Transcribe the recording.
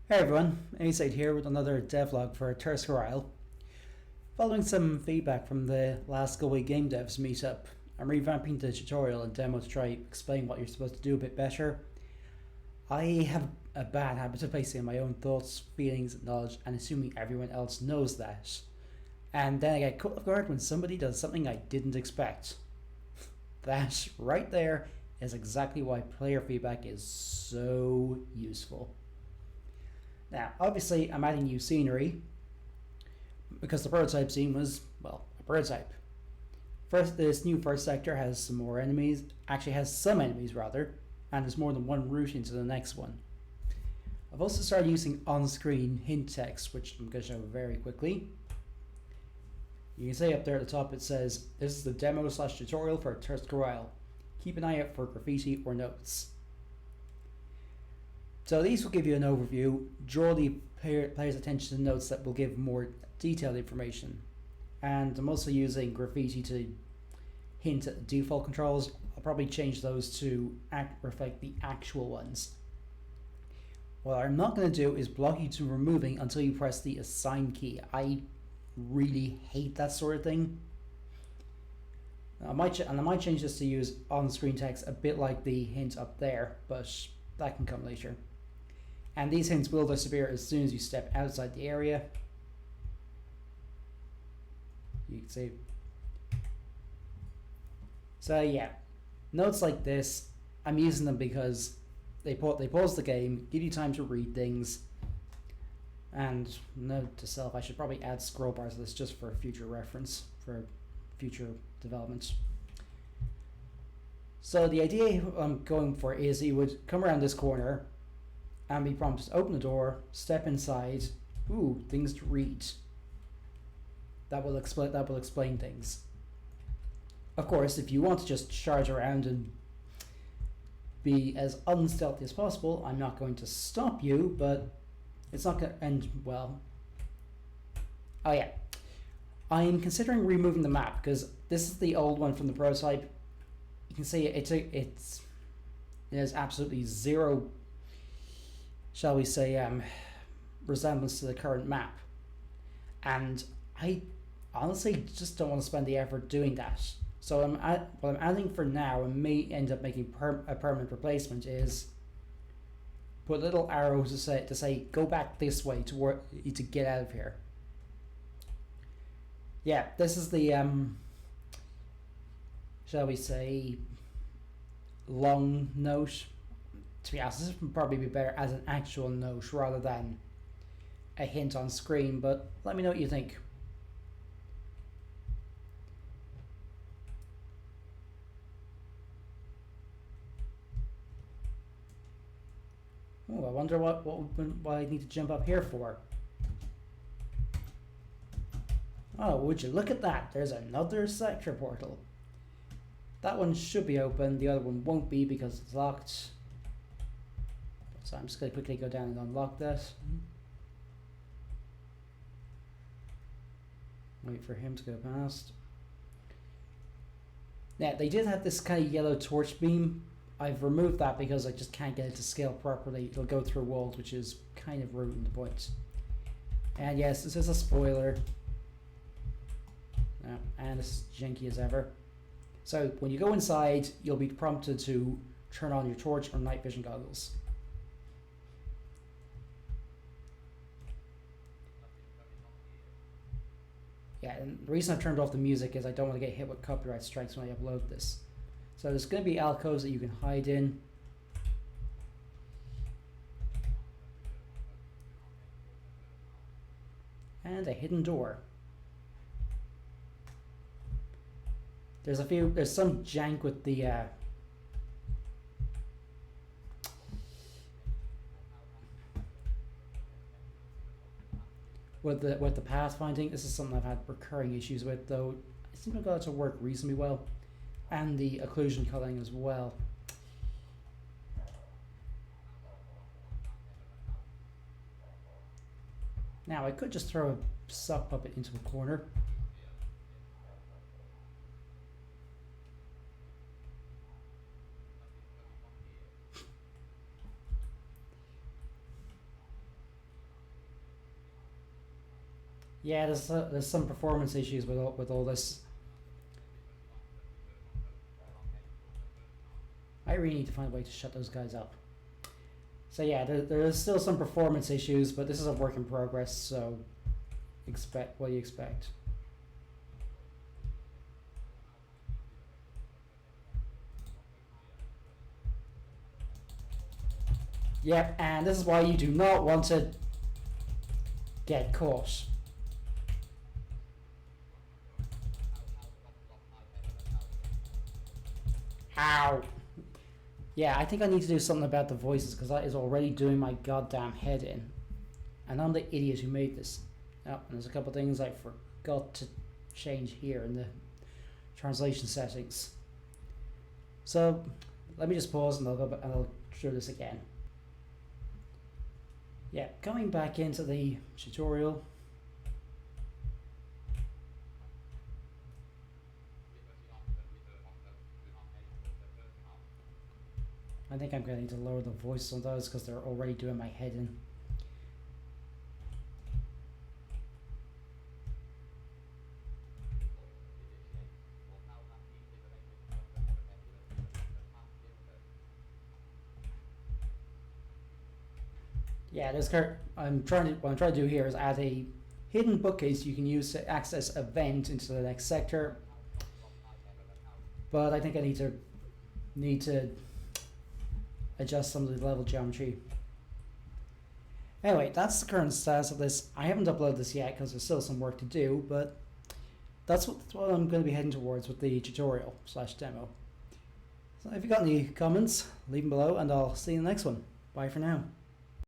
Hey everyone, Asaid here with another devlog for Turscar Isle. Following some feedback from the last Go Away Game Devs meetup, I'm revamping the tutorial and demo to try explain what you're supposed to do a bit better. I have a bad habit of basing my own thoughts, feelings, knowledge, and assuming everyone else knows that. And then I get caught off guard when somebody does something I didn't expect. That right there is exactly why player feedback is so useful. Now, obviously, I'm adding new scenery because the prototype scene was, well, a prototype. First, this new first sector has some more enemies, actually has some enemies rather, and there's more than one route into the next one. I've also started using on-screen hint text, which I'm going to show very quickly. You can see up there at the top it says, "This is the demo/tutorial for Turscar Isle. Keep an eye out for graffiti or notes." So these will give you an overview, draw the player's attention to notes that will give more detailed information. And I'm also using graffiti to hint at the default controls. I'll probably change those to reflect the actual ones. What I'm not going to do is block you to removing until you press the assign key. I really hate that sort of thing. I might change this to use on-screen text a bit like the hint up there, but that can come later. And these hints will disappear as soon as you step outside the area. You can see. So yeah, notes like this, I'm using them because they pause the game, give you time to read things. And note to self, I should probably add scroll bars to this just for future reference, for future developments. So the idea I'm going for is you would come around this corner and be prompted to open the door, step inside. Ooh, things to read. That will explain things. Of course, if you want to just charge around and be as unstealthy as possible, I'm not going to stop you, but it's not going to end well. Oh yeah, I'm considering removing the map because this is the old one from the prototype. You can see there's absolutely zero, shall we say, resemblance to the current map, and I honestly just don't want to spend the effort doing that. So what I'm adding for now, and may end up making a permanent replacement, is put little arrows to say go back this way to get out of here. Yeah, this is the shall we say, long note. To be honest, this would probably be better as an actual note rather than a hint on screen, but let me know what you think. Oh, I wonder what I need to jump up here for. Oh, would you look at that? There's another sector portal. That one should be open, the other one won't be because it's locked. So I'm just going to quickly go down and unlock that. Wait for him to go past. Now, they did have this kind of yellow torch beam. I've removed that because I just can't get it to scale properly. It'll go through walls, which is kind of ruining the point. And yes, this is a spoiler. And this is janky as ever. So when you go inside, you'll be prompted to turn on your torch or night vision goggles. Yeah, and the reason I've turned off the music is I don't want to get hit with copyright strikes when I upload this. So there's going to be alcoves that you can hide in. And a hidden door. There's some jank with the with the pathfinding. This is something I've had recurring issues with, though I seem to got it to work reasonably well, and the occlusion culling as well. Now I could just throw a sock puppet into a corner. Yeah, there's some performance issues with all this. I really need to find a way to shut those guys up. So yeah, there is still some performance issues, but this is a work in progress, so expect what you expect. Yep, and this is why you do not want to get caught. Ow! Yeah, I think I need to do something about the voices because that is already doing my goddamn head in. And I'm the idiot who made this. Oh, and there's a couple of things I forgot to change here in the translation settings. So let me just pause and I'll go back and I'll do this again. Yeah, going back into the tutorial. I think I'm going to need to lower the voice on those because they're already doing my head in. Yeah, what I'm trying to do here is add a hidden bookcase you can use to access a vent into the next sector. But I think I need to adjust some of the level geometry. Anyway, that's the current status of this. I haven't uploaded this yet because there's still some work to do, but that's what I'm going to be heading towards with the tutorial / demo. So if you've got any comments, leave them below and I'll see you in the next one. Bye for now.